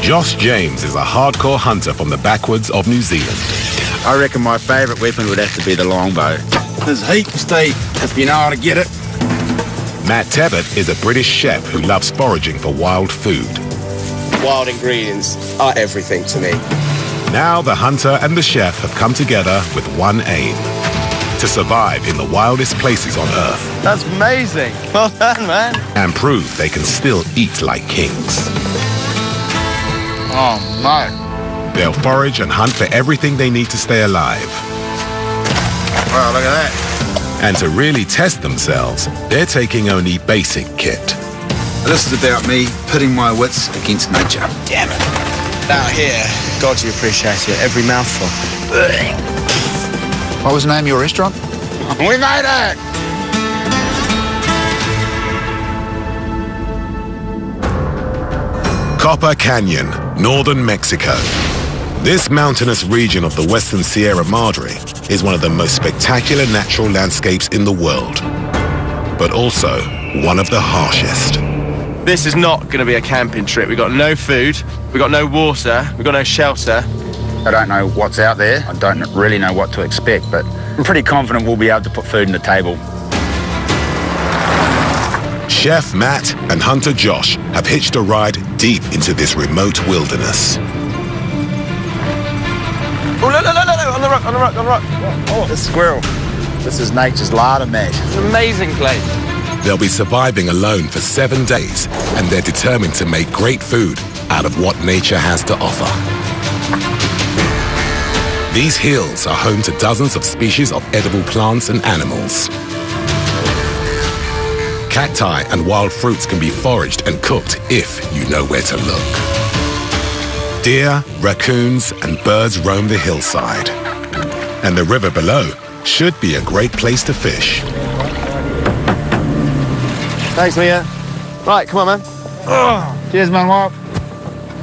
Josh James is a hardcore hunter from the backwoods of New Zealand. I reckon my favourite weapon would have to be the longbow. There's heat steep, if you know how to get it. Matt Tebbutt is a British chef who loves foraging for wild food. Wild ingredients are everything to me. Now the hunter and the chef have come together with one aim: to survive in the wildest places on Earth. That's amazing. Well done, man. And prove they can still eat like kings. Oh, no. They'll forage and hunt for everything they need to stay alive. Wow, look at that. And to really test themselves, they're taking only basic kit. This is about me pitting my wits against nature. Damn it. Out here, God, you appreciate it. Every mouthful. What was the name of your restaurant? We made it! Copper Canyon, northern Mexico. This mountainous region of the Western Sierra Madre is one of the most spectacular natural landscapes in the world, but also one of the harshest. This is not going to be a camping trip. We've got no food, we've got no water, we've got no shelter. I don't know what's out there. I don't really know what to expect, but I'm pretty confident we'll be able to put food on the table. Chef Matt and hunter Josh have hitched a ride deep into this remote wilderness. Oh, look, on the rock. Oh, the squirrel. This is nature's larder, Matt. It's an amazing place. They'll be surviving alone for 7 days, and they're determined to make great food out of what nature has to offer. These hills are home to dozens of species of edible plants and animals. Cacti and wild fruits can be foraged and cooked if you know where to look. Deer, raccoons, and birds roam the hillside. And the river below should be a great place to fish. Thanks, Mia. Right, come on, man. Oh, cheers, Manuel.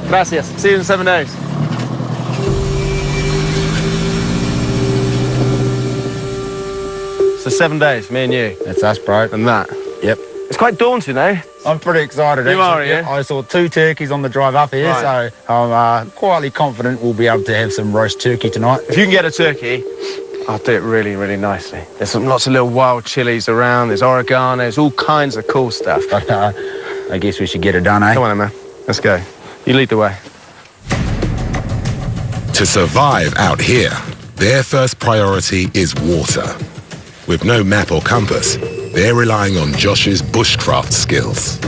Gracias. See you in 7 days. So 7 days, me and you. That's us, bro. And that. Yep. It's quite daunting, eh? I'm pretty excited. You are, yeah? I saw 2 turkeys on the drive up here, Right. so I'm quietly confident we'll be able to have some roast turkey tonight. If you can get a turkey, I'll do it really, really nicely. There's lots of little wild chilies around. There's oregano. There's all kinds of cool stuff. But I guess we should get it done, eh? Come on, man. Let's go. You lead the way. To survive out here, their first priority is water. With no map or compass, they're relying on Josh's bushcraft skills.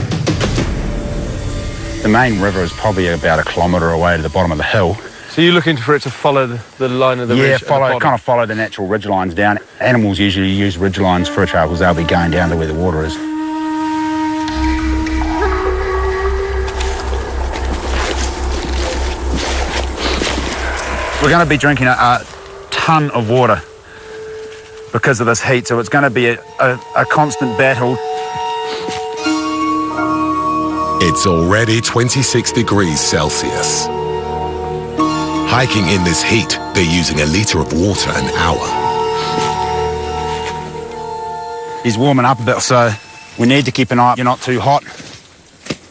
The main river is probably about 1 kilometre away to the bottom of the hill. So you're looking for it to follow the line of the ridge? Yeah, kind of follow the natural ridge lines down. Animals usually use ridge lines for travels. They'll be going down to where the water is. We're going to be drinking a ton of water because of this heat, so it's going to be a constant battle. It's already 26 degrees Celsius. Hiking in this heat, they're using 1 litre of water an hour. He's warming up a bit, so we need to keep an eye. You're not too hot.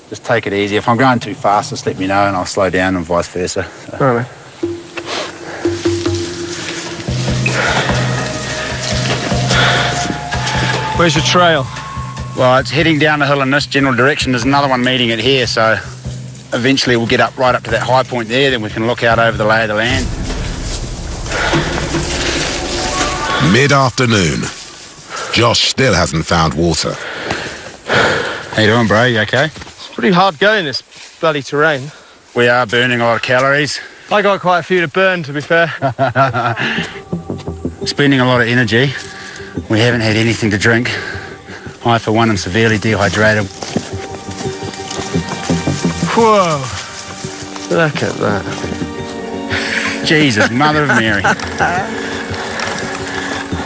Just take it easy. If I'm going too fast, just let me know and I'll slow down and vice versa. So. All right, man. Where's your trail? Well, it's heading down the hill in this general direction. There's another one meeting it here, so eventually we'll get up right up to that high point there, then we can look out over the lay of the land. Mid-afternoon. Josh still hasn't found water. How you doing, bro? You okay? It's pretty hard going, this bloody terrain. We are burning a lot of calories. I got quite a few to burn, to be fair. Spending a lot of energy. We haven't had anything to drink. I, for one, am severely dehydrated. Whoa. Look at that. Jesus, Mother of Mary.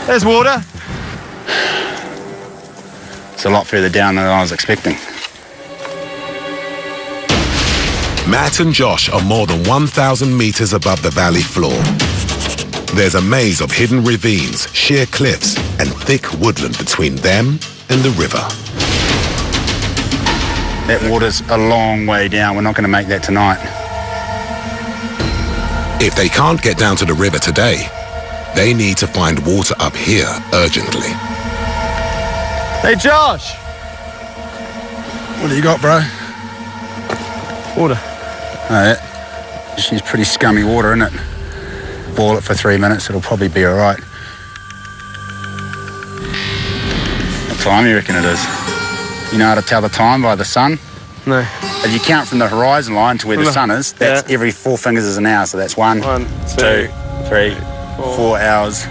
There's water. It's a lot further down than I was expecting. Matt and Josh are more than 1,000 meters above the valley floor. There's a maze of hidden ravines, sheer cliffs, and thick woodland between them and the river. That water's a long way down. We're not going to make that tonight. If they can't get down to the river today, they need to find water up here urgently. Hey, Josh! What do you got, bro? Water. Alright. Just use pretty scummy water, innit? Boil it for 3 minutes, it'll probably be alright. What time do you reckon it is? You know how to tell the time by the sun? No. If you count from the horizon line to where the sun is, that's every 4 fingers is an hour, so that's 1, 2, 3, 4 hours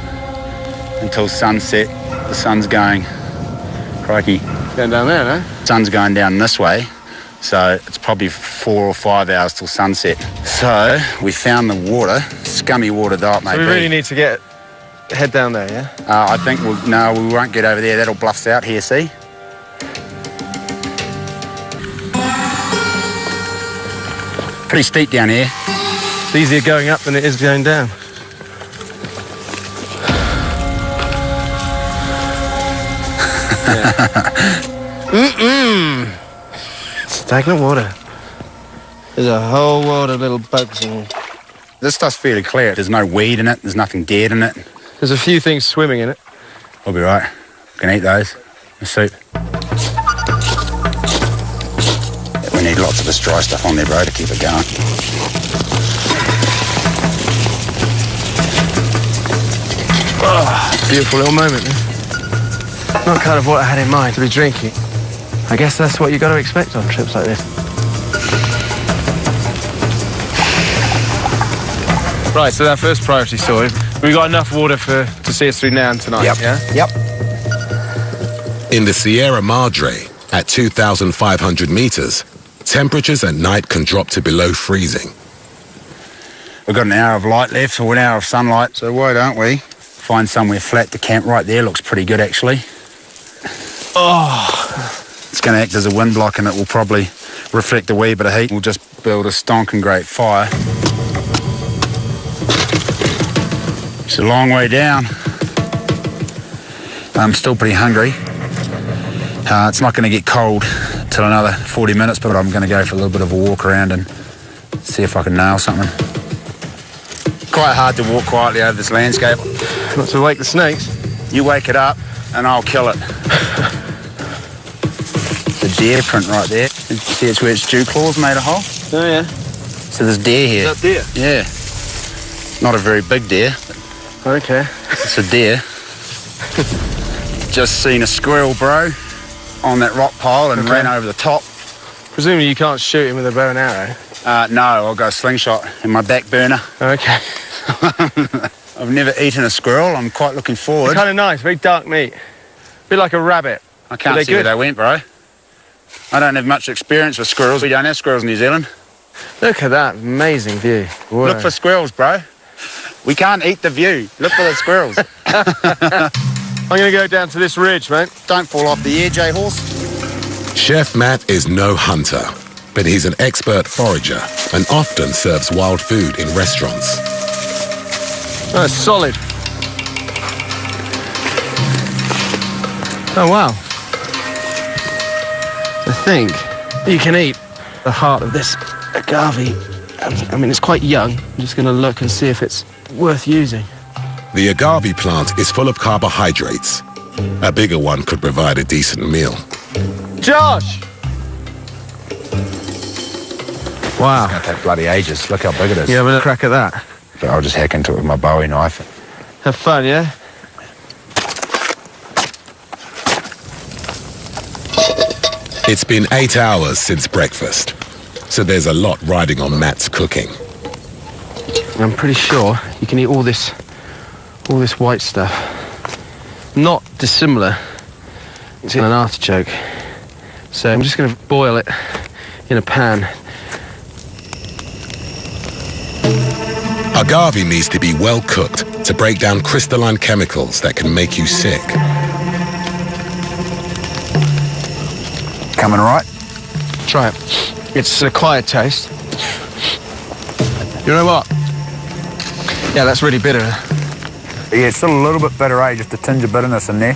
until sunset. The sun's going, crikey. Going down there, no? Sun's going down this way, so it's probably 4 or 5 hours till sunset. So we found the water, scummy water though it may be. So we really need to head down there, yeah? I think we won't get over there. That'll bluff us out here, see? Pretty steep down here. It's easier going up than it is going down. Stagnant water. There's a whole world of little bugs in. This stuff's fairly clear. There's no weed in it. There's nothing dead in it. There's a few things swimming in it. We'll be right. We can eat those. The soup. We need lots of this dry stuff on there, bro, to keep it going. Oh, beautiful little moment. Not kind of what I had in mind to be drinking. I guess that's what you got to expect on trips like this. Right, so our first priority sorted. We got enough water to see us through now and tonight, yeah? Yep. In the Sierra Madre, at 2,500 meters, temperatures at night can drop to below freezing. We've got an hour of light left, or an hour of sunlight, so why don't we find somewhere flat to camp? Right there looks pretty good, actually. Oh! It's going to act as a wind block and it will probably reflect a wee bit of heat. We'll just build a stonking great fire. It's a long way down. I'm still pretty hungry. It's not going to get cold till another 40 minutes, but I'm going to go for a little bit of a walk around and see if I can nail something. Quite hard to walk quietly over this landscape. Not to wake the snakes. You wake it up and I'll kill it. The deer print right there. See, it's where its dew claws made a hole. Oh, yeah. So there's deer here. Is that deer? Yeah. Not a very big deer. Okay. It's a deer. Just seen a squirrel, bro, on that rock pile and ran over the top. Presumably you can't shoot him with a bow and arrow. No, I'll go slingshot in my back burner. Okay. I've never eaten a squirrel. I'm quite looking forward. It's kind of nice, very dark meat. A bit like a rabbit. I can't see where they went, bro. I don't have much experience with squirrels. We don't have squirrels in New Zealand. Look at that amazing view. Whoa. Look for squirrels, bro. We can't eat the view. Look for the squirrels. I'm going to go down to this ridge, mate. Don't fall off the edge, horse. Chef Matt is no hunter, but he's an expert forager and often serves wild food in restaurants. Oh, it's solid. Oh, wow. I think you can eat the heart of this agave. I mean, it's quite young. I'm just going to look and see if it's worth using. The agave plant is full of carbohydrates. A bigger one could provide a decent meal. Josh! Wow. It's going to take bloody ages. Look how big it is. Yeah, but a crack at that. But I'll just hack into it with my Bowie knife. Have fun, yeah? It's been 8 hours since breakfast, so there's a lot riding on Matt's cooking. I'm pretty sure you can eat all this white stuff. Not dissimilar to an artichoke. So I'm just going to boil it in a pan. Agave needs to be well cooked to break down crystalline chemicals that can make you sick. Coming right? Try it. It's an acquired taste. You know what? Yeah, that's really bitter. Yeah, it's still a little bit bitter, just a tinge of bitterness in there.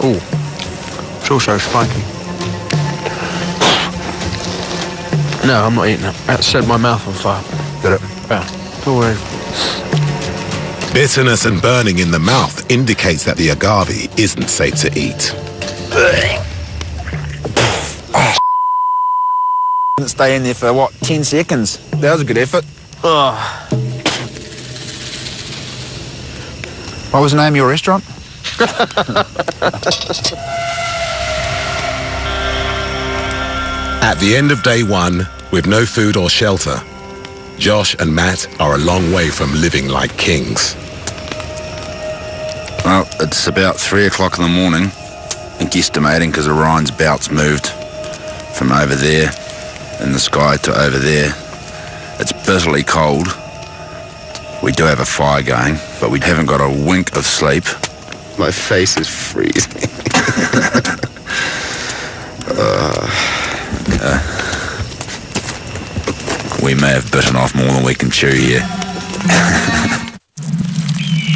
Ooh, it's also spiky. No, I'm not eating it. That set my mouth on fire. Did it? Yeah. Lord. Bitterness and burning in the mouth indicates that the agave isn't safe to eat. Didn't stay in there for, what, 10 seconds? That was a good effort. What was the name of your restaurant? At the end of day one, with no food or shelter, Josh and Matt are a long way from living like kings. Well, it's about 3 o'clock in the morning, and guesstimating because Orion's belts moved from over there in the sky to over there. It's bitterly cold. We do have a fire going, but we haven't got a wink of sleep. My face is freezing. We may have bitten off more than we can chew here.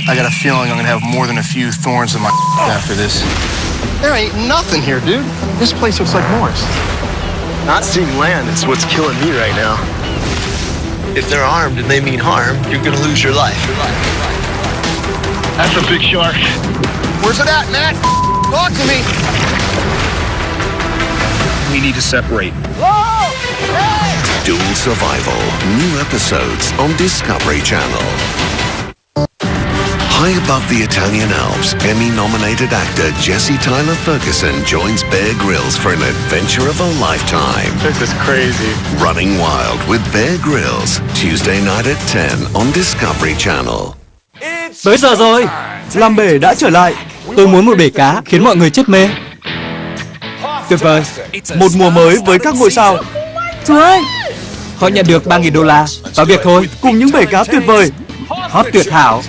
I got a feeling I'm gonna have more than a few thorns in my after this. There ain't nothing here, dude. This place looks like Morris. Not seeing land is what's killing me right now. If they're armed and they mean harm, you're gonna lose your life. That's a big shark. Where's it at, Matt? Talk to me. We need to separate. Whoa! Hey! Dual Survival. New episodes on Discovery Channel. High above the Italian Alps, Emmy-nominated actor Jesse Tyler Ferguson joins Bear Grylls for an adventure of a lifetime. This is crazy. Running Wild with Bear Grylls, Tuesday night at 10 on Discovery Channel. Tới giờ rồi, làm bể đã trở lại. Tôi muốn một bể cá khiến mọi người chết mê. Tuyệt vời, một mùa mới với các ngôi sao. Chú ơi, họ nhận được $3.000 vào việc thôi, cùng những bể cá tuyệt vời, hot tuyệt hảo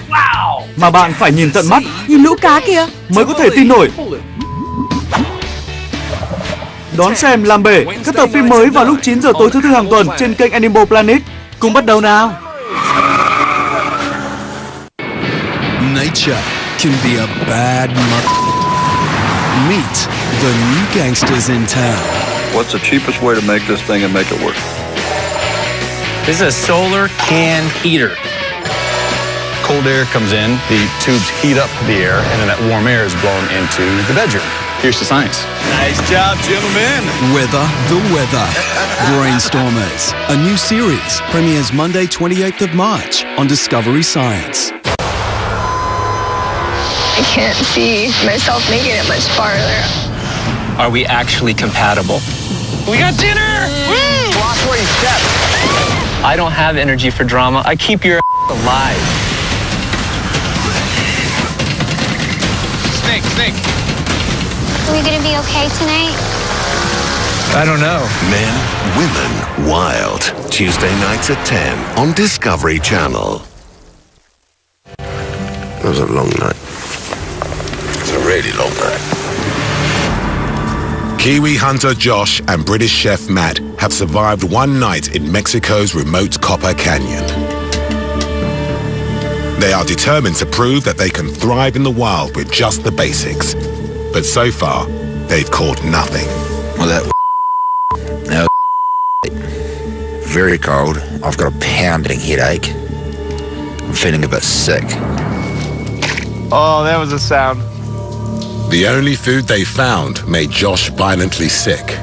mà bạn phải nhìn tận mắt, nhìn lũ cá kìa mới có thể tin nổi. Đón xem làm bể các tập phim mới vào lúc 9 giờ tối thứ Tư hàng tuần trên kênh Animal Planet. Cùng bắt đầu nào. Nature can be a bad Meet the new gangsters in town. What's the cheapest way to make this thing and make it work? This is a solar can heater. Cold air comes in, the tubes heat up the air, and then that warm air is blown into the bedroom. Here's the science. Nice job, gentlemen. Weather the Weather. Brainstormers. A new series premieres Monday 28th of March on Discovery Science. I can't see myself making it much farther. Are we actually compatible? We got dinner! Woo! Watch where you step. I don't have energy for drama. I keep your alive. Snake. Are we gonna be okay tonight? I don't know. Men, Women, Wild. Tuesday nights at 10 on Discovery Channel. It was a long night. It was a really long night. Kiwi hunter Josh and British chef Matt have survived one night in Mexico's remote Copper Canyon. They are determined to prove that they can thrive in the wild with just the basics. But so far, they've caught nothing. Well, that very cold. I've got a pounding headache. I'm feeling a bit sick. Oh, that was a sound. The only food they found made Josh violently sick.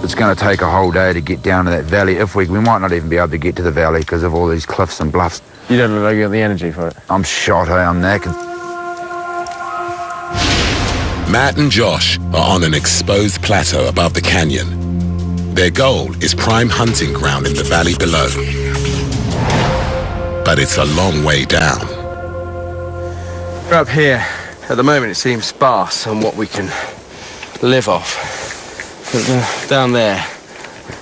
It's going to take a whole day to get down to that valley. If we might not even be able to get to the valley because of all these cliffs and bluffs. You don't look like you have the energy for it. I'm shot, I'm knackered. Matt and Josh are on an exposed plateau above the canyon. Their goal is prime hunting ground in the valley below. But it's a long way down. We're up here. At the moment it seems sparse on what we can live off. But down there,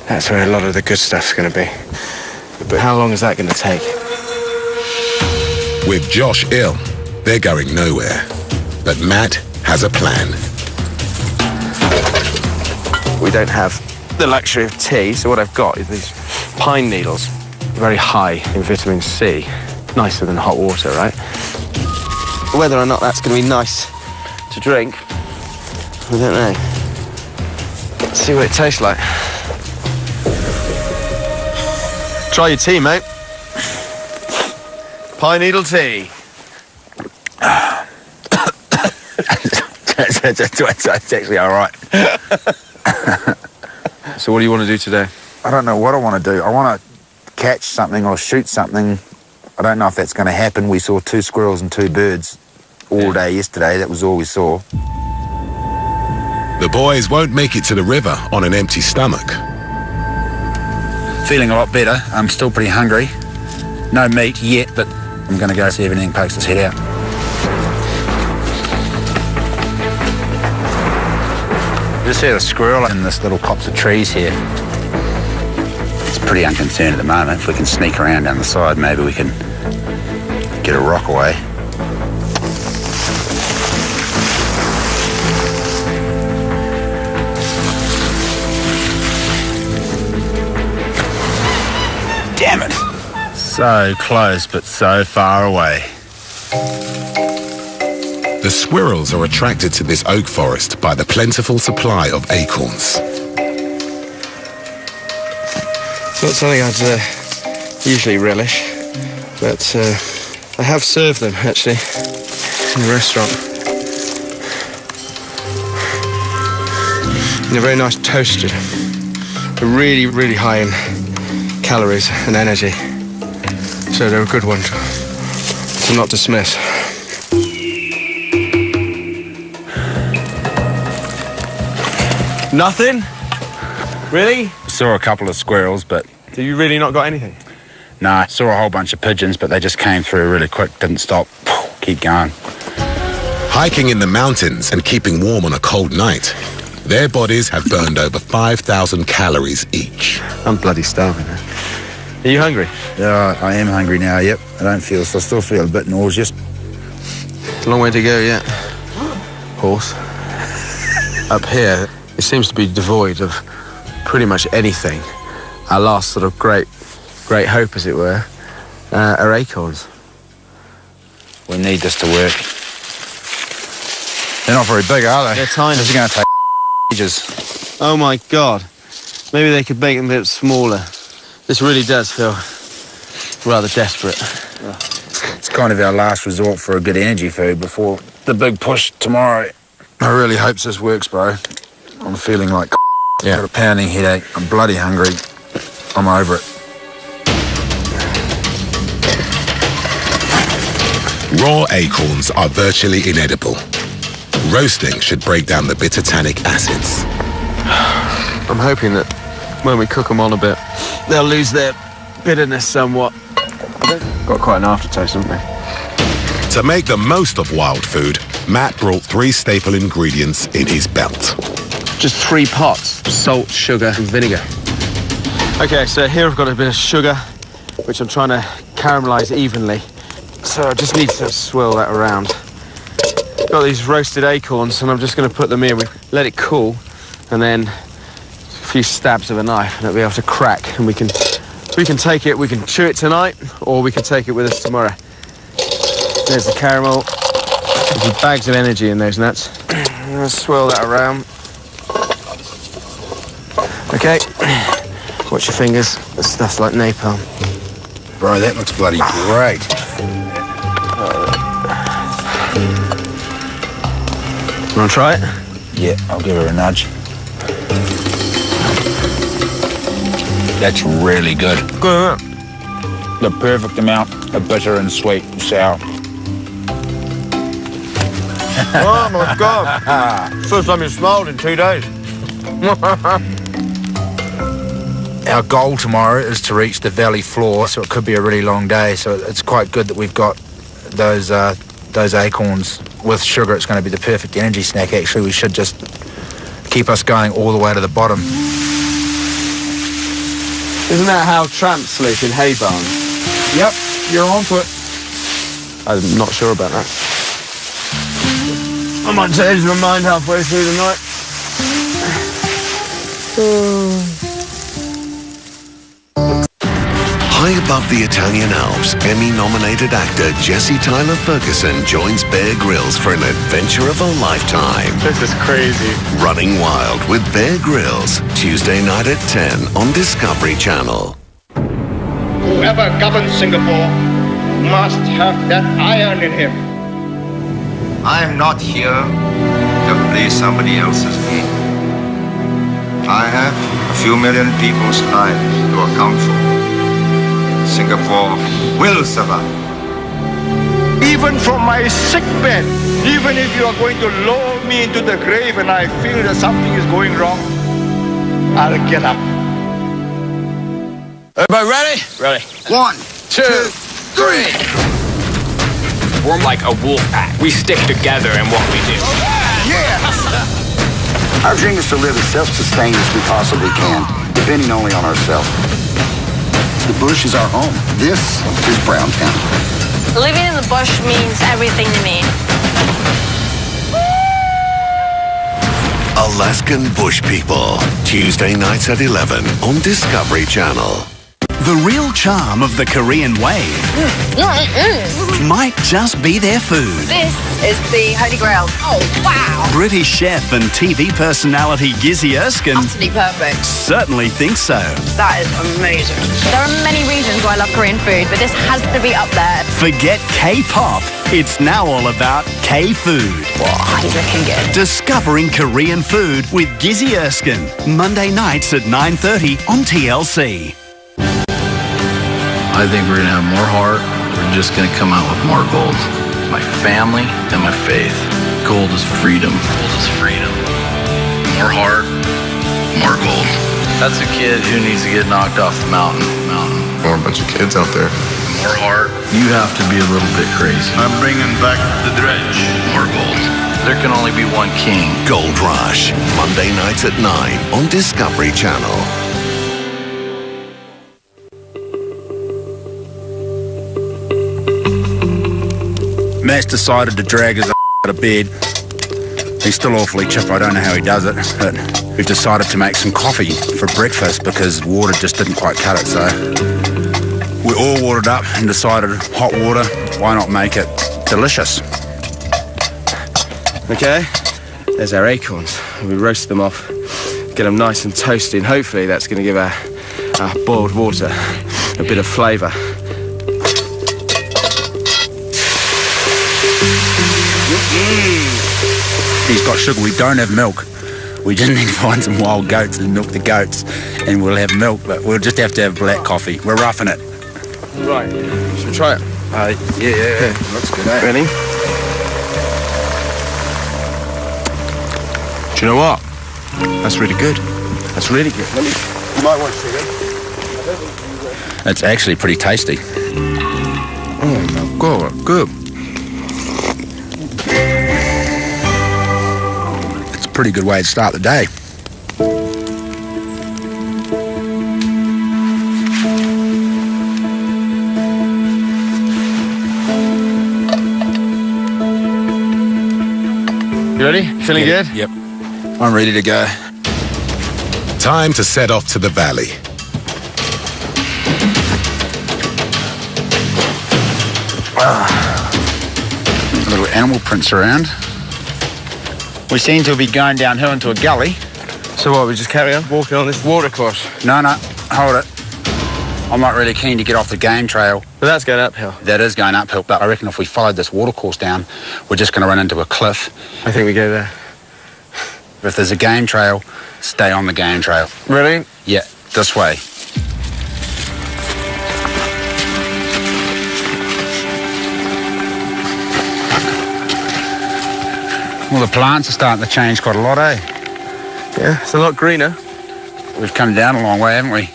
that's where a lot of the good stuff's going to be. But how long is that going to take? With Josh ill, they're going nowhere. But Matt has a plan. We don't have the luxury of tea, so what I've got is these pine needles. Very high in vitamin C. Nicer than hot water, right? Whether or not that's going to be nice to drink, I don't know. Let's see what it tastes like. Try your tea, mate. Pine needle tea. It's actually all right. So what do you want to do today? I don't know what I want to do. I want to catch something or shoot something. I don't know if that's going to happen. We saw 2 squirrels and 2 birds all day yesterday. That was all we saw. The boys won't make it to the river on an empty stomach. Feeling a lot better. I'm still pretty hungry. No meat yet, but I'm going to go see if anything pokes its head out. Just see a squirrel in this little copse of trees here. It's pretty unconcerned at the moment. If we can sneak around down the side, maybe we can get a rock away. Damn it! So close, but so far away. The squirrels are attracted to this oak forest by the plentiful supply of acorns. It's not something I'd usually relish, but I have served them, actually, in a restaurant. And they're very nice toasted. They're really, really high in calories and energy. So they're a good one to not dismiss. Nothing? Really? Saw a couple of squirrels, but... Do you really not got anything? No, saw a whole bunch of pigeons, but they just came through really quick, didn't stop. Keep going. Hiking in the mountains and keeping warm on a cold night, their bodies have burned over 5,000 calories each. I'm bloody starving. Are you hungry? Yeah, I am hungry now, yep. I still feel a bit nauseous. Long way to go yet. Horse. Up here, it seems to be devoid of pretty much anything. Our last sort of great hope, as it were, are acorns. We need this to work. They're not very big, are they? They're tiny. This is going to take ages. Oh my God. Maybe they could make them a bit smaller. This really does feel rather desperate. It's kind of our last resort for a good energy food before the big push tomorrow. I really hope this works, bro. I'm feeling like I've got a pounding headache. I'm bloody hungry. I'm over it. Raw acorns are virtually inedible. Roasting should break down the bitter tannic acids. I'm hoping that when we cook them on a bit, they'll lose their bitterness somewhat. Got quite an aftertaste, haven't they? To make the most of wild food, Matt brought 3 staple ingredients in his belt. Just 3 pots: salt, sugar, and vinegar. Okay, so here I've got a bit of sugar, which I'm trying to caramelize evenly. So I just need to swirl that around. Got these roasted acorns, and I'm just going to put them in. We let it cool, and then a few stabs of a knife, and it'll be able to crack. And we can take it. We can chew it tonight, or we can take it with us tomorrow. There's the caramel. There's bags of energy in those nuts. I'm going to swirl that around. Okay. Watch your fingers. That stuff's like napalm. Bro, that looks bloody great. You want to try it? Yeah, I'll give her a nudge. That's really good. Good. The perfect amount of bitter and sweet and sour. Oh my God. First time you smiled in 2 days. Our goal tomorrow is to reach the valley floor, so it could be a really long day. So it's quite good that we've got those acorns with sugar. It's going to be the perfect energy snack. Actually, we should just keep us going all the way to the bottom. Isn't that how tramps sleep, in hay barns? Yep, you're on to it. I'm not sure about that. I might change my mind halfway through the night. High above the Italian Alps, Emmy-nominated actor Jesse Tyler Ferguson joins Bear Grylls for an adventure of a lifetime. This is crazy. Running Wild with Bear Grylls, Tuesday night at 10 on Discovery Channel. Whoever governs Singapore must have that iron in him. I am not here to play somebody else's game. I have a few million people's lives to account for. Singapore will survive. Even from my sick bed, even if you are going to lower me into the grave and I feel that something is going wrong, I'll get up. Everybody ready? Ready. 1, 2, 3. We're like a wolf pack. We stick together in what we do. Yeah! Our dream is to live as self-sustained as we possibly can, depending only on ourselves. The bush is our home. This is Brown Town. Living in the bush means everything to me. Alaskan Bush People, Tuesday nights at 11 on Discovery Channel. The real charm of the Korean wave might just be their food. This is the Holy Grail. Oh, wow. British chef and TV personality Gizzy Erskine Utterly perfect. certainly thinks so. That is amazing. There are many reasons why I love Korean food, but this has to be up there. Forget K-pop. It's now all about K-food. Wow, he's looking good. Discovering Korean food with Gizzy Erskine. Monday nights at 9:30 on TLC. I think we're going to have more heart. We're just going to come out with more gold. My family and my faith. Gold is freedom. Gold is freedom. More heart, more gold. That's a kid who needs to get knocked off the mountain. More a bunch of kids out there. More heart. You have to be a little bit crazy. I'm bringing back the dredge. More gold. There can only be one king. Gold Rush, Monday nights at 9 on Discovery Channel. Matt's decided to drag his out of bed. He's still awfully chip. I don't know how he does it, but we've decided to make some coffee for breakfast because water just didn't quite cut it. So we all watered up and decided hot water, why not make it delicious? Okay, there's our acorns. We roast them off, get them nice and toasty, and hopefully that's going to give our boiled water a bit of flavour. He's got sugar. We don't have milk. We just need to find some wild goats and milk the goats, and we'll have milk, but we'll just have to have black coffee. We're roughing it. Right, should we try it? Yeah. Looks good, eh? Ready? Do you know what? That's really good. That's really good. You might want sugar. It's actually pretty tasty. Oh my God, good. It's a pretty good way to start the day. You ready? Feeling good? Yep. I'm ready to go. Time to set off to the valley. Little animal prints around. We seem to be going downhill into a gully. So what, we just carry on walking on this water course? No, hold it. I'm not really keen to get off the game trail. But that's going uphill. That is going uphill, but I reckon if we followed this water course down, we're just going to run into a cliff. I think we go there. If there's a game trail, stay on the game trail. Ready? Yeah, this way. Well, the plants are starting to change quite a lot, eh? Yeah, it's a lot greener. We've come down a long way, haven't we?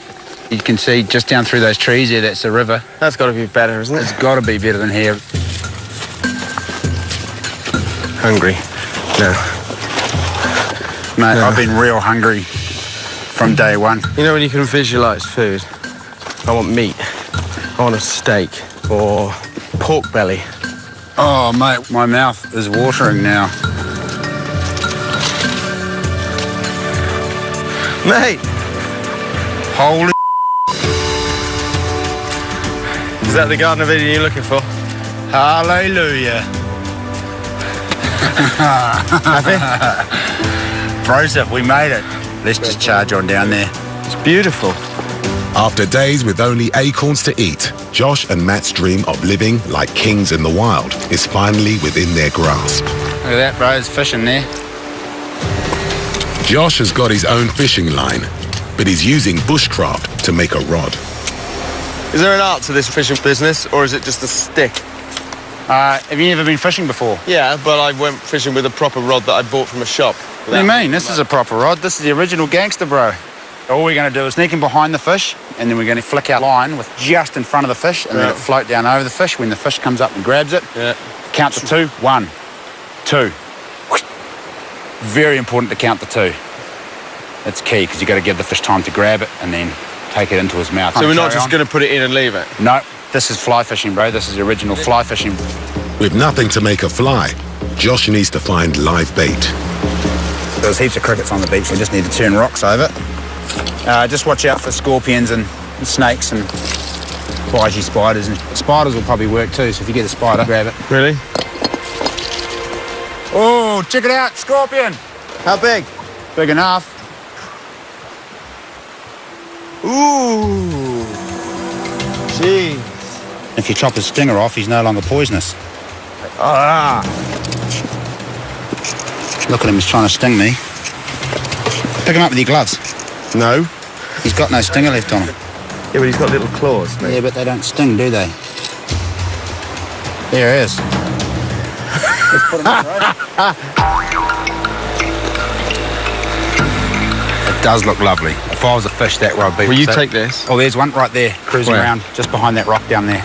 You can see just down through those trees there, that's the river. That's got to be better, isn't it? It's got to be better than here. Hungry. No. Mate, no. I've been real hungry from day one. You know when you can visualise food? I want meat. I want a steak or pork belly. Oh, mate, my mouth is watering now. Mate! Holy Is that the Garden of Eden you're looking for? Hallelujah. Happy? Broseph, we made it. Let's just charge on down there. It's beautiful. After days with only acorns to eat, Josh and Matt's dream of living like kings in the wild is finally within their grasp. Look at that, bro. There's fish in there. Josh has got his own fishing line, but he's using bushcraft to make a rod. Is there an art to this fishing business, or is it just a stick? Have you ever been fishing before? Yeah, but I went fishing with a proper rod that I bought from a shop. What do you mean? This is a proper rod. This is the original gangster, bro. All we're going to do is sneak in behind the fish, and then we're going to flick our line with just in front of the fish, and let it float down over the fish. When the fish comes up and grabs it, count to 2. 1, 2. Very important to count to 2. That's key, because you've got to give the fish time to grab it and then take it into his mouth. So we're not just going to put it in and leave it? No, this is fly fishing, bro. This is the original fly fishing. With nothing to make a fly, Josh needs to find live bait. There's heaps of crickets on the beach. We just need to turn rocks over. Just watch out for scorpions and snakes and flygy spiders. And spiders will probably work too, so if you get a spider, grab it. Really? Oh, check it out, scorpion. How big? Big enough. Ooh. Jeez. If you chop his stinger off, he's no longer poisonous. Ah. Look at him, he's trying to sting me. Pick him up with your gloves. No. He's got no stinger left on him. Yeah, but he's got little claws, mate. Yeah, but they don't sting, do they? There he is. Let's put him in, right? It does look lovely. If I was a fish, that rod would be... Will you take this? Oh, there's one right there, cruising around, just behind that rock down there.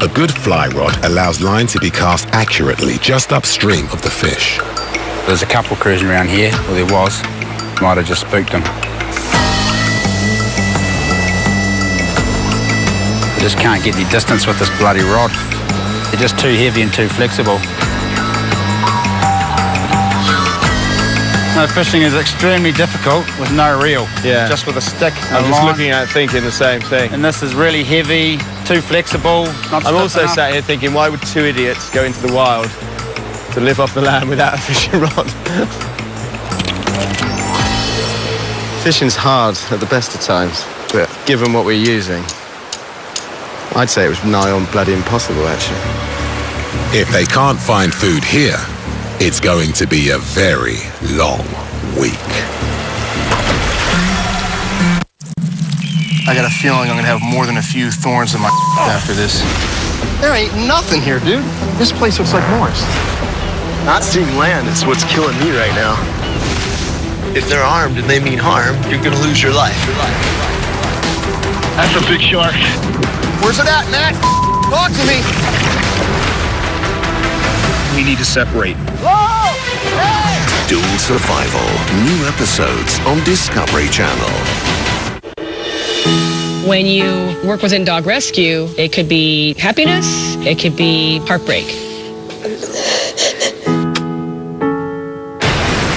A good fly rod allows line to be cast accurately just upstream of the fish. There's a couple cruising around here, or there was. Might have just spooked them. I just can't get the distance with this bloody rod. They're just too heavy and too flexible. No, fishing is extremely difficult with no reel. Yeah. Just with a stick and I'm a just line. looking at it thinking the same thing. And this is really heavy, too flexible. I'm also sat here thinking, why would 2 idiots go into the wild to live off the land without a fishing rod? Fishing's hard at the best of times, but given what we're using, I'd say it was nigh on bloody impossible, actually. If they can't find food here, it's going to be a very long week. I got a feeling I'm gonna have more than a few thorns in my after this. There ain't nothing here, dude. This place looks like Mars. Not seeing land is what's killing me right now. If they're armed and they mean harm, you're gonna lose your life. That's a big shark. Where's it at, Matt? Talk to me. We need to separate. Dual Survival. New episodes on Discovery Channel. When you work within dog rescue, it could be happiness, it could be heartbreak.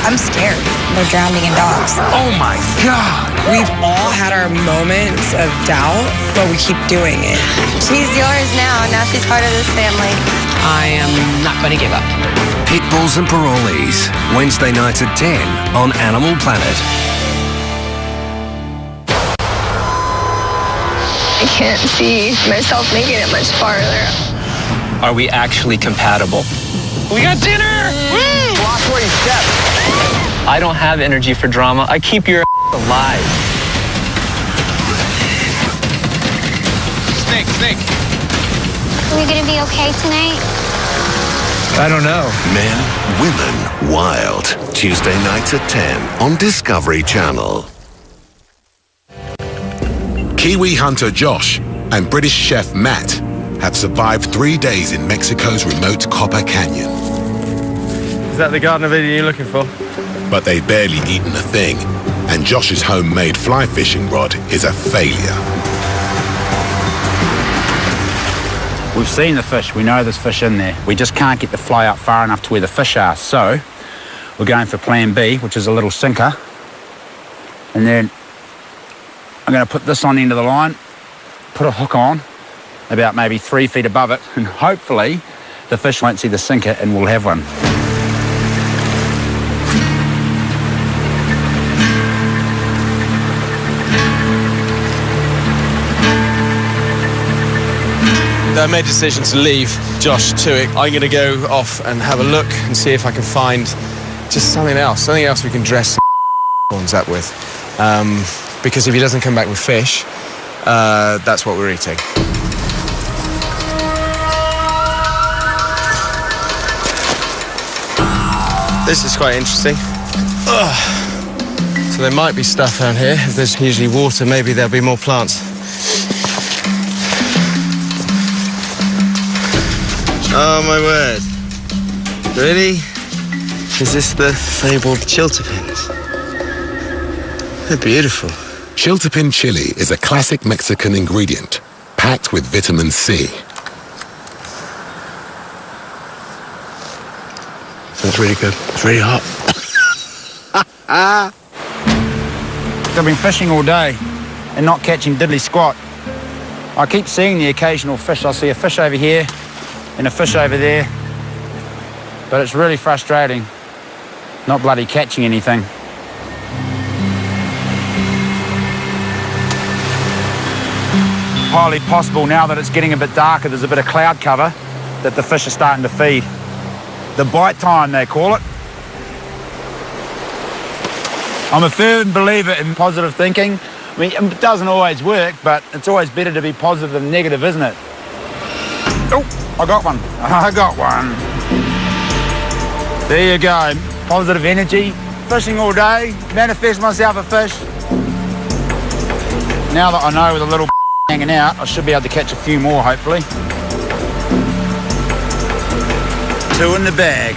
I'm scared. They're drowning in dogs. Oh my God! We've all had our moments of doubt, but we keep doing it. She's yours now. Now she's part of this family. I am not going to give up. Pitbulls and Parolees, Wednesday nights at 10 on Animal Planet. I can't see myself making it much farther. Are we actually compatible? We got dinner! Woo! Watch where you step. I don't have energy for drama. I keep your alive. Snake. Are we gonna be okay tonight? I don't know. Men, Women, Wild. Tuesday nights at 10 on Discovery Channel. Kiwi hunter Josh and British chef Matt have survived 3 days in Mexico's remote Copper Canyon. Is that the Garden of Eden you're looking for? But they've barely eaten a thing, and Josh's homemade fly fishing rod is a failure. We've seen the fish. We know there's fish in there. We just can't get the fly up far enough to where the fish are. So we're going for plan B, which is a little sinker. And then I'm going to put this on the end of the line, put a hook on about maybe 3 feet above it, and hopefully the fish won't see the sinker and we'll have one. I made a decision to leave Josh to it. I'm going to go off and have a look and see if I can find just something else we can dress ones up with. Because if he doesn't come back with fish, that's what we're eating. This is quite interesting. So there might be stuff down here. If there's usually water, maybe there'll be more plants. Oh my word. Really? Is this the fabled chiltepins? They're beautiful. Chiltepin chili is a classic Mexican ingredient packed with vitamin C. That's really good. It's really hot. I've been fishing all day and not catching diddly squat. I keep seeing the occasional fish. I'll see a fish over here and a fish over there. But it's really frustrating not bloody catching anything. Highly possible now that it's getting a bit darker, there's a bit of cloud cover, that the fish are starting to feed. The bite time, they call it. I'm a firm believer in positive thinking. I mean, it doesn't always work, but it's always better to be positive than negative, isn't it? Oh, I got one. I got one. There you go. Positive energy. Fishing all day. Manifest myself a fish. Now that I know with a little hanging out, I should be able to catch a few more, hopefully. 2 in the bag.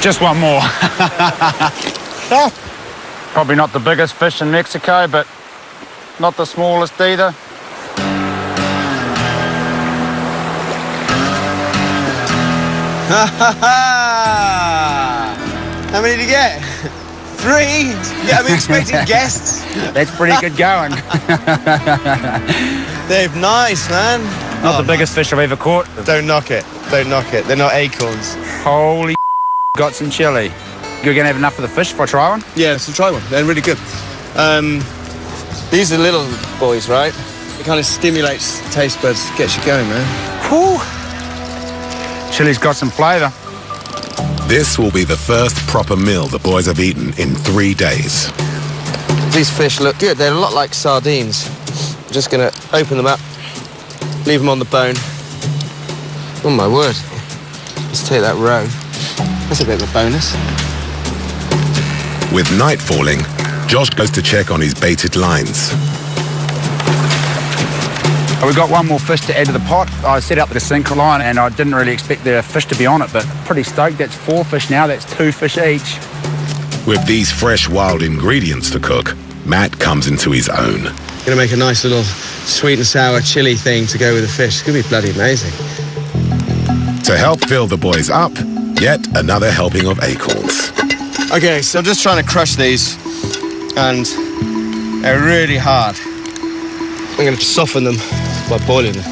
Just one more. Probably not the biggest fish in Mexico, but not the smallest either. How many did you get? 3? Yeah, I'm expecting guests. That's pretty good going. They're nice, man. Not the biggest fish I've ever caught. Don't knock it. Don't knock it. They're not acorns. Holy got some chili. You're going to have enough of the fish if I try one? Yeah, so try one. They're really good. These are little boys, right? It kind of stimulates the taste buds, gets you going, man. Whew. Chili's got some flavour. This will be the first proper meal the boys have eaten in 3 days. These fish look good. They're a lot like sardines. I'm just going to open them up, leave them on the bone. Oh, my word. Let's take that roe. That's a bit of a bonus. With night falling, Josh goes to check on his baited lines. We've got one more fish to add to the pot. I set up the sinker line and I didn't really expect the fish to be on it, but pretty stoked. That's 4 fish now. That's 2 fish each. With these fresh wild ingredients to cook, Matt comes into his own. Gonna make a nice little sweet and sour chili thing to go with the fish. It's gonna be bloody amazing. To help fill the boys up, yet another helping of acorns. Okay, so I'm just trying to crush these, and they're really hard. I'm gonna soften them by boiling them.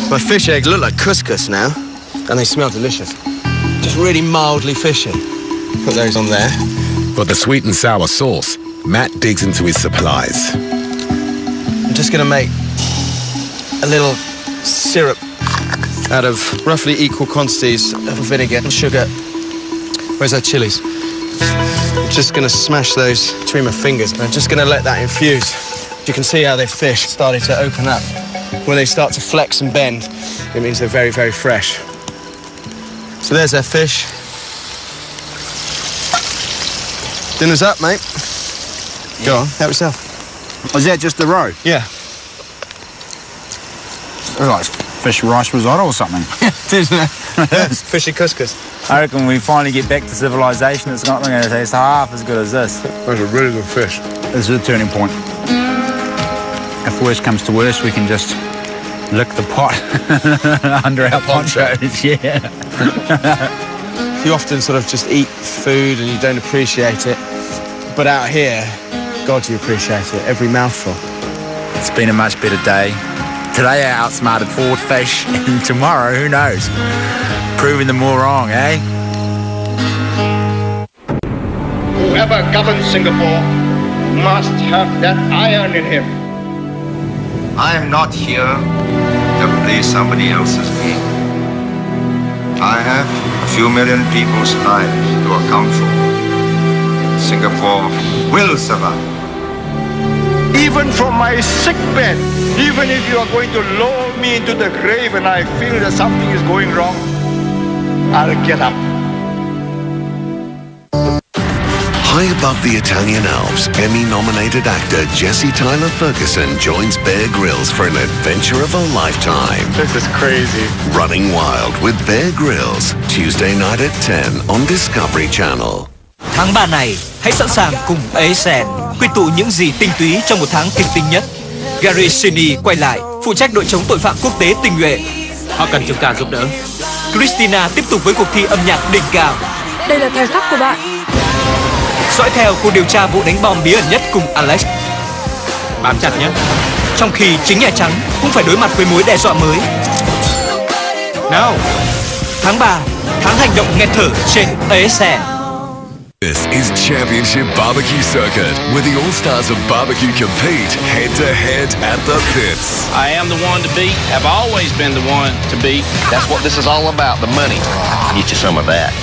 My fish eggs look like couscous now, and they smell delicious. Just really mildly fishy. Put those on there. For the sweet and sour sauce, Matt digs into his supplies. I'm just gonna make a little syrup out of roughly equal quantities of vinegar and sugar. Where's our chilies? I'm just gonna smash those between my fingers, and I'm just gonna let that infuse. You can see how their fish started to open up. When they start to flex and bend, it means they're very, very fresh. So there's our fish. Dinner's up, mate. Yeah. Go on, help yourself. Was that just the roe? Yeah. It's like fish rice risotto or something. Isn't it? Fishy couscous. I reckon when we finally get back to civilization, it's not going to taste half as good as this. That's a really good fish. This is a turning point. If worst comes to worst, we can just lick the pot under our ponchos. Yeah. You often sort of just eat food and you don't appreciate it. But out here, God, you appreciate it. Every mouthful. It's been a much better day. Today I outsmarted 4 fish, and tomorrow, who knows? Proving them all wrong, eh? Whoever governs Singapore must have that iron in him. I am not here to play somebody else's game. I have a few million people's lives to account for. Singapore will survive. Even from my sick bed, even if you are going to lower me into the grave and I feel that something is going wrong, I'll get up. High above the Italian Alps, Emmy-nominated actor Jesse Tyler Ferguson joins Bear Grylls for an adventure of a lifetime. This is crazy. Running Wild with Bear Grylls, Tuesday night at 10 on Discovery Channel. Tháng 3 này, hãy sẵn sàng cùng ASN quy tụ những gì tinh túy trong một tháng kịch tính nhất. Gary Sinise quay lại, phụ trách đội chống tội phạm quốc tế tinh nhuệ. Họ cần chúng ta giúp đỡ. Christina tiếp tục với cuộc thi âm nhạc đỉnh cao. Đây là thời khắc của bạn. Dõi theo cuộc điều tra vụ đánh bom bí ẩn nhất cùng Alex. Bám chặt nhé. Trong khi chính Nhà Trắng cũng phải đối mặt với mối đe dọa mới. Nào, tháng 3, tháng hành động nghẹt thở trên ASN. This is Championship Barbecue Circuit, where the all-stars of barbecue compete head-to-head at the pits. I am the one to beat. Have always been the one to beat. That's what this is all about, the money. Get you some of that.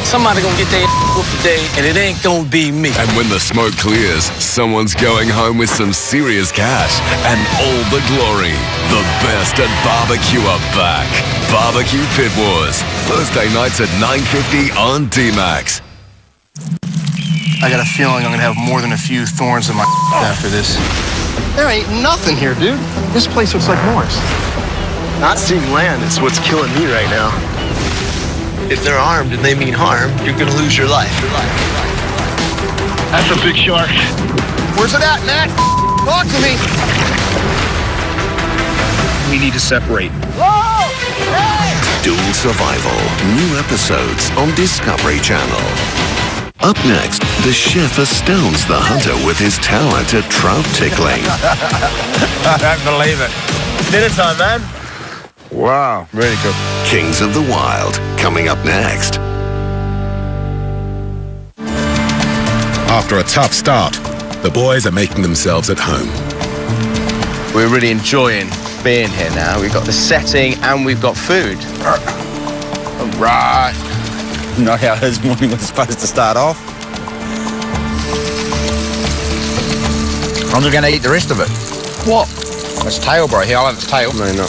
Somebody gonna get their whooped today, and it ain't gonna be me. And when the smoke clears, someone's going home with some serious cash and all the glory. The best at barbecue are back. Barbecue Pit Wars, Thursday nights at 9:50 on D-Max. I got a feeling I'm gonna have more than a few thorns in my after this. There ain't nothing here, dude. This place looks like Mars. Not seeing land is what's killing me right now. If they're armed and they mean harm, you're gonna lose your life. That's a big shark. Where's it at, Matt? Talk to me. We need to separate. Whoa! Hey! Dual Survival, new episodes on Discovery Channel. Up next, the chef astounds the hunter with his talent at trout tickling. I don't believe it. Dinner time, man. Wow, really good. Kings of the Wild, coming up next. After a tough start, the boys are making themselves at home. We're really enjoying being here now. We've got the setting and we've got food. All right. Not how his morning was supposed to start off. I'm just going to eat the rest of it. What? Its tail, bro. Here, I'll have its tail. No, no.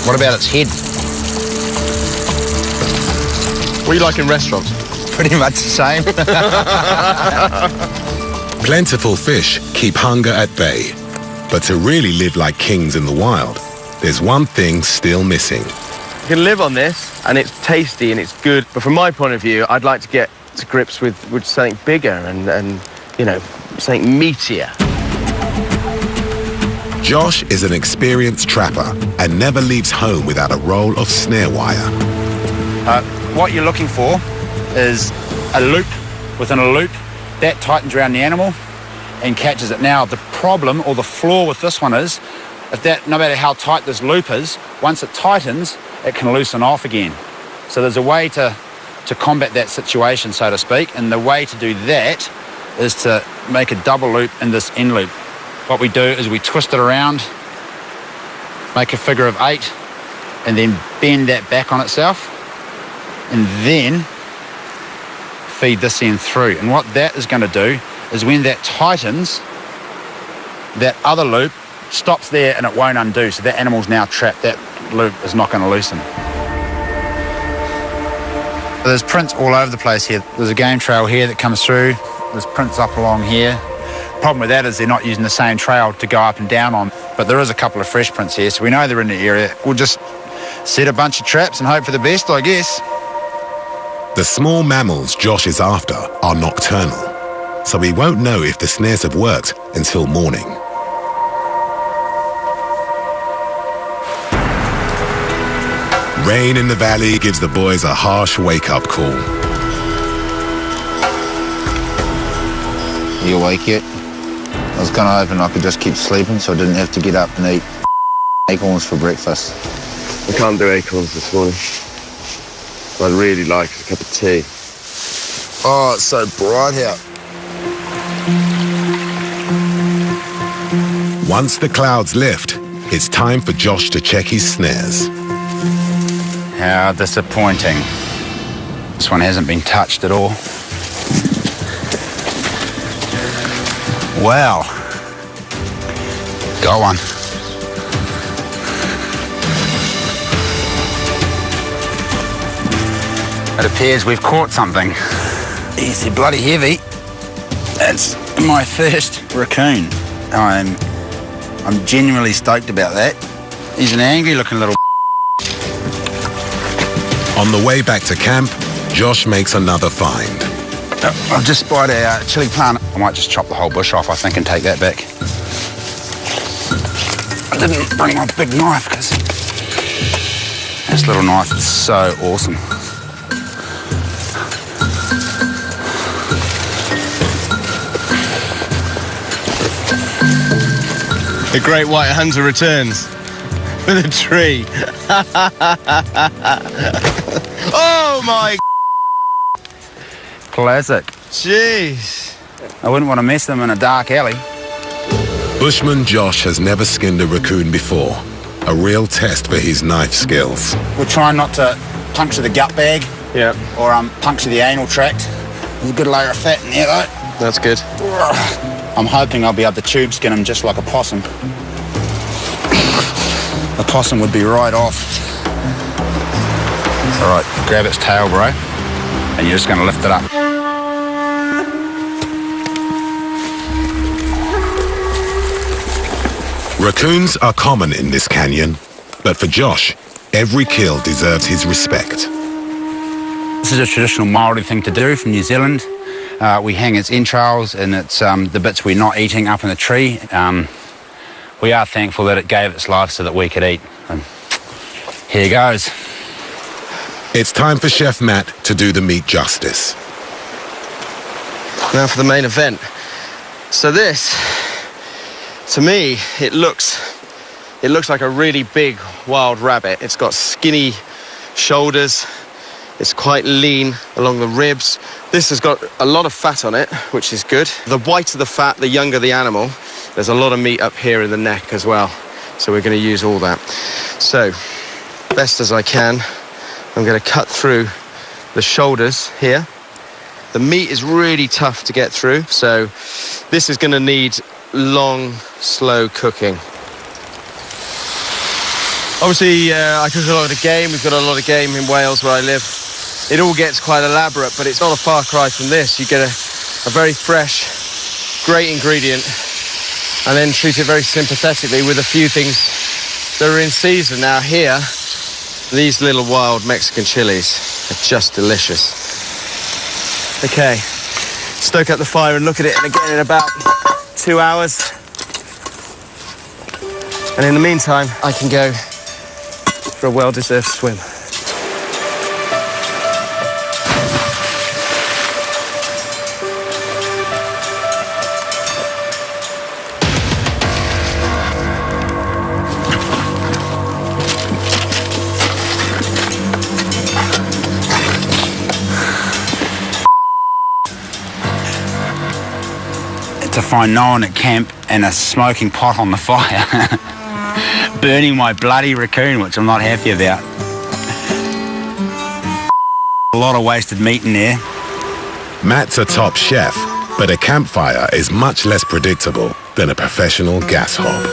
What about its head? What do you like in restaurants? Pretty much the same. Plentiful fish keep hunger at bay. But to really live like kings in the wild, there's one thing still missing. You can live on this, and it's tasty and it's good. But from my point of view, I'd like to get to grips with something bigger and you know, something meatier. Josh is an experienced trapper and never leaves home without a roll of snare wire. What you're looking for is a loop within a loop that tightens around the animal and catches it. Now, the problem or the flaw with this one is, if that, no matter how tight this loop is, once it tightens, it can loosen off again. So there's a way to combat that situation, so to speak, and the way to do that is to make a double loop in this end loop. What we do is we twist it around, make a figure of 8, and then bend that back on itself, and then feed this end through. And what that is going to do is when that tightens, that other loop stops there and it won't undo. So that animal's now trapped. That loop is not going to loosen. There's prints all over the place here. There's a game trail here that comes through. There's prints up along here. Problem with that is they're not using the same trail to go up and down on. But there is a couple of fresh prints here, so we know they're in the area. We'll just set a bunch of traps and hope for the best, I guess. The small mammals Josh is after are nocturnal, so we won't know if the snares have worked until morning. Rain in the valley gives the boys a harsh wake-up call. You awake yet? I was kind of hoping I could just keep sleeping so I didn't have to get up and eat acorns for breakfast. I can't do acorns this morning. I'd really like a cup of tea. Oh, it's so bright out. Once the clouds lift, it's time for Josh to check his snares. How disappointing. This one hasn't been touched at all. Wow. Got one. It appears we've caught something. Easy, bloody heavy. That's my first raccoon. I'm genuinely stoked about that. He's an angry looking little. On the way back to camp, Josh makes another find. I've just spied a chili plant. I might just chop the whole bush off, I think, and take that back. I didn't bring my big knife because this little knife is so awesome. The great white hunter returns with a tree. Oh my! Classic. Jeez. I wouldn't want to mess them in a dark alley. Bushman Josh has never skinned a raccoon before. A real test for his knife skills. We're trying not to puncture the gut bag. Yeah. Or puncture the anal tract. There's a good layer of fat in there though. That's good. I'm hoping I'll be able to tube skin him just like a possum. The possum would be right off. All right, grab its tail, bro, and you're just going to lift it up. Raccoons are common in this canyon, but for Josh, every kill deserves his respect. This is a traditional Māori thing to do from New Zealand. We hang its entrails and its the bits we're not eating up in the tree. We are thankful that it gave its life so that we could eat. And here goes. It's time for Chef Matt to do the meat justice. Now for the main event. So this, to me, it looks like a really big wild rabbit. It's got skinny shoulders. It's quite lean along the ribs. This has got a lot of fat on it, which is good. The whiter the fat, the younger the animal. There's a lot of meat up here in the neck as well. So we're going to use all that. So, best as I can, I'm going to cut through the shoulders here. The meat is really tough to get through, so this is going to need long, slow cooking. Obviously, I cook a lot of game. We've got a lot of game in Wales where I live. It all gets quite elaborate, but it's not a far cry from this. You get a very fresh, great ingredient, and then treat it very sympathetically with a few things that are in season. Now here, these little wild Mexican chilies are just delicious. Okay, stoke up the fire and look at it again in about 2 hours. And in the meantime, I can go for a well-deserved swim. To find no one at camp and a smoking pot on the fire. Burning my bloody raccoon, which I'm not happy about. A lot of wasted meat in there. Matt's a top chef, but a campfire is much less predictable than a professional gas hob.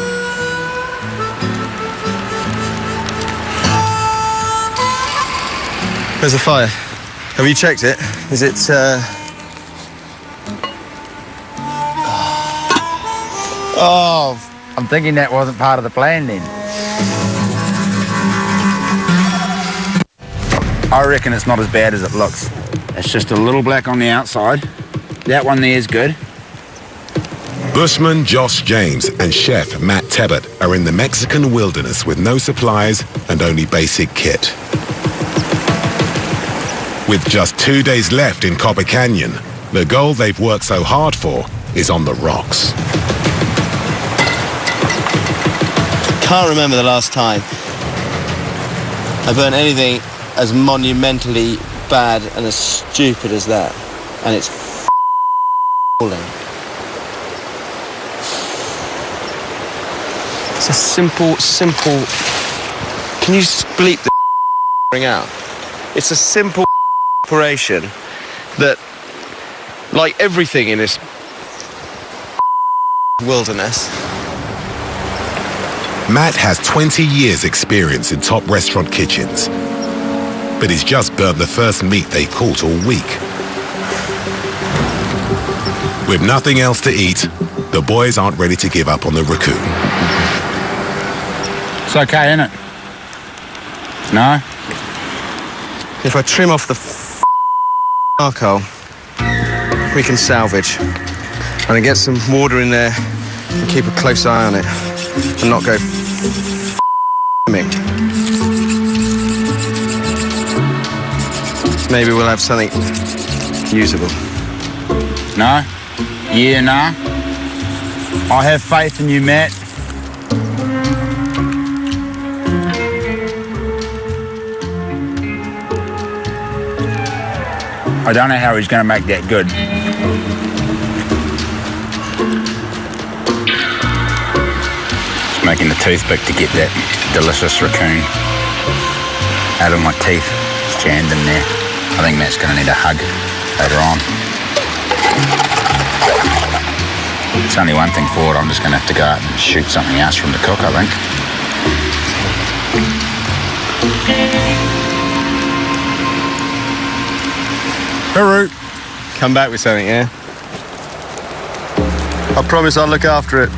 Where's the fire? Have you checked it? Is it, Oh, I'm thinking that wasn't part of the plan then. I reckon it's not as bad as it looks. It's just a little black on the outside. That one there is good. Bushman Josh James and chef Matt Tebbutt are in the Mexican wilderness with no supplies and only basic kit. With just 2 days left in Copper Canyon, the goal they've worked so hard for is on the rocks. Can't remember the last time I burnt anything as monumentally bad and as stupid as that. And it's falling. It's a simple... Can you just bleep the ring out? It's a simple operation that, like everything in this wilderness... Matt has 20 years experience in top restaurant kitchens, but he's just burned the first meat they caught all week. With nothing else to eat, the boys aren't ready to give up on the raccoon. It's okay, isn't it? No? If I trim off the charcoal, we can salvage. And I get some water in there and keep a close eye on it and not go me. Maybe we'll have something usable. No? Yeah, no? I have faith in you, Matt. I don't know how he's going to make that good. Just making the toothpick to get that delicious raccoon out of my teeth. It's jammed in there. I think Matt's going to need a hug later on. It's only one thing forward. I'm just going to have to go out and shoot something else from the cook, I think. Peru. Come back with something, yeah? I promise I'll look after it.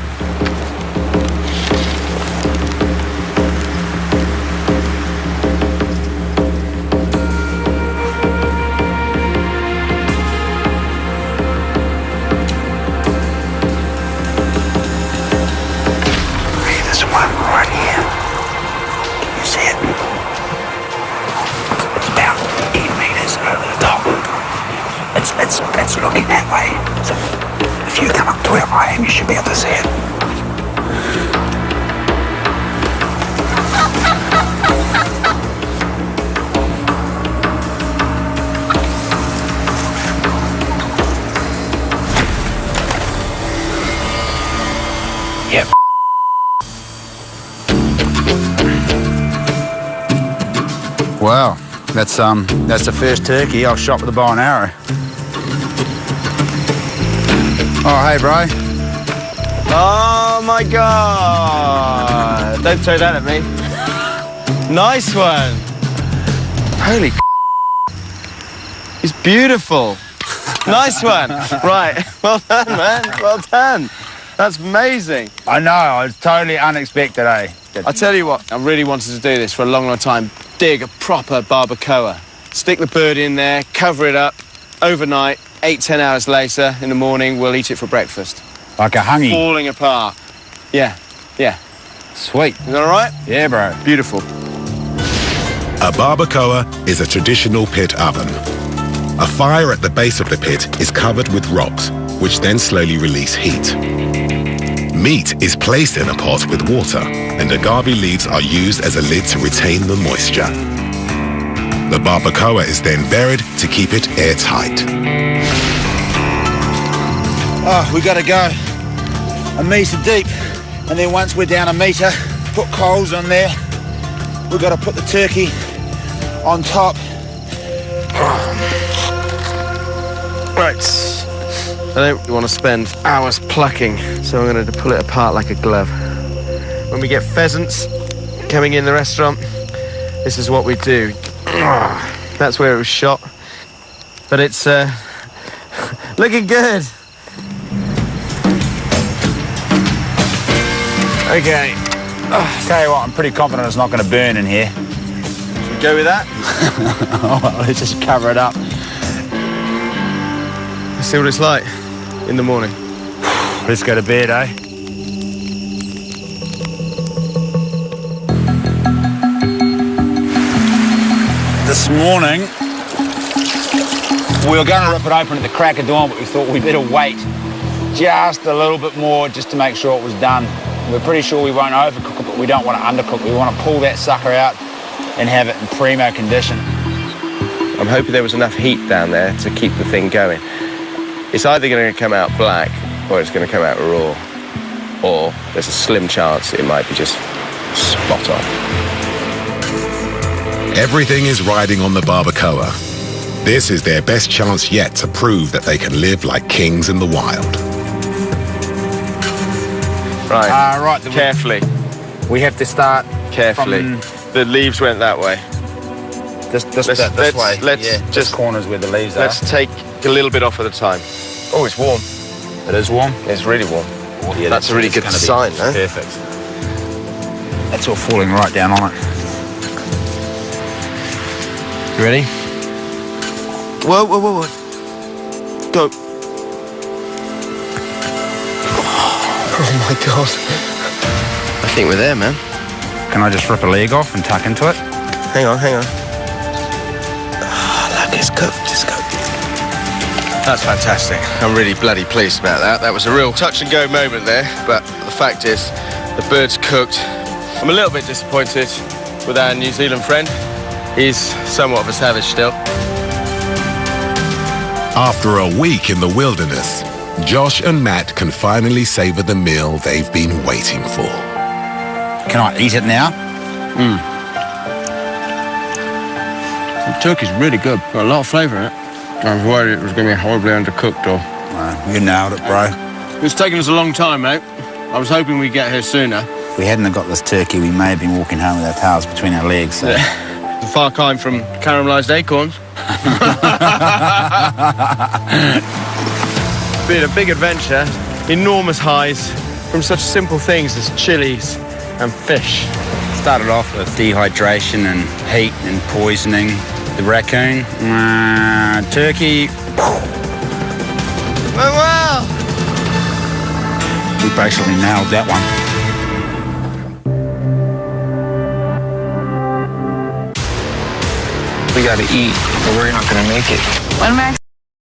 There's one right here. Can you see it? It's about 8 meters over the top. It's looking that way. So if you come up to where I am, you should be able to see it. Yep. Wow, that's the first turkey I've shot with a bow and arrow. Oh, hey, bro. Oh, my God. Don't throw that at me. Nice one. Holy He's beautiful. Nice one. Right. Well done, man. Well done. That's amazing. I know. It's totally unexpected, eh? I tell you what, I really wanted to do this for a long, long time. Dig a proper barbacoa. Stick the bird in there, cover it up, overnight. 8-10 hours later, in the morning, we'll eat it for breakfast. Like a hungy? Falling apart. Yeah. Sweet. Is that all right? Yeah, bro. Beautiful. A barbacoa is a traditional pit oven. A fire at the base of the pit is covered with rocks, which then slowly release heat. Meat is placed in a pot with water, and agave leaves are used as a lid to retain the moisture. The barbacoa is then buried to keep it airtight. Oh, we gotta go a metre deep, and then once we're down a metre, put coals on there. We gotta put the turkey on top. Right. I don't want to spend hours plucking, so I'm going to pull it apart like a glove. When we get pheasants coming in the restaurant, this is what we do. That's where it was shot. But it's looking good. Okay. Tell you what, I'm pretty confident it's not going to burn in here. Should we go with that? Oh, well, let's just cover it up. Let's see what it's like in the morning. Let's go to bed, eh? This morning, we were going to rip it open at the crack of dawn, but we thought we'd better wait just a little bit more just to make sure it was done. We're pretty sure we won't overcook it, but we don't want to undercook. We want to pull that sucker out and have it in primo condition. I'm hoping there was enough heat down there to keep the thing going. It's either going to come out black or it's going to come out raw. or there's a slim chance it might be just spot on. Everything is riding on the barbacoa. This is their best chance yet to prove that they can live like kings in the wild. Right, Right. carefully, We have to start carefully. The leaves went that way. This way. Let's yeah, just this corner's where the leaves let's take a little bit off at a time. Oh, it's warm. It is warm. It's really warm. Yeah, That's a really good gonna be sign, no? Perfect. That's all falling right down on it. You ready? Whoa. Go. Oh my God. I think we're there, man. Can I just rip a leg off and tuck into it? Hang on. Oh, look, it's cooked. That's fantastic. I'm really bloody pleased about that. That was a real touch and go moment there, but the fact is, the bird's cooked. I'm a little bit disappointed with our New Zealand friend. He's somewhat of a savage still. After a week in the wilderness, Josh and Matt can finally savor the meal they've been waiting for. Can I eat it now? The turkey's really good. Got a lot of flavour in it. I was worried it was going to be horribly undercooked, or... You nailed it, bro. It's taken us a long time, mate. I was hoping we'd get here sooner. If we hadn't have got this turkey, we may have been walking home with our tails between our legs. So. It's a far cry from caramelised acorns. Been a big adventure. Enormous highs from such simple things as chilies and fish. Started off with dehydration and heat and poisoning. The raccoon, turkey. Wow! We basically nailed that one. We gotta eat, or we're not gonna make it. When Max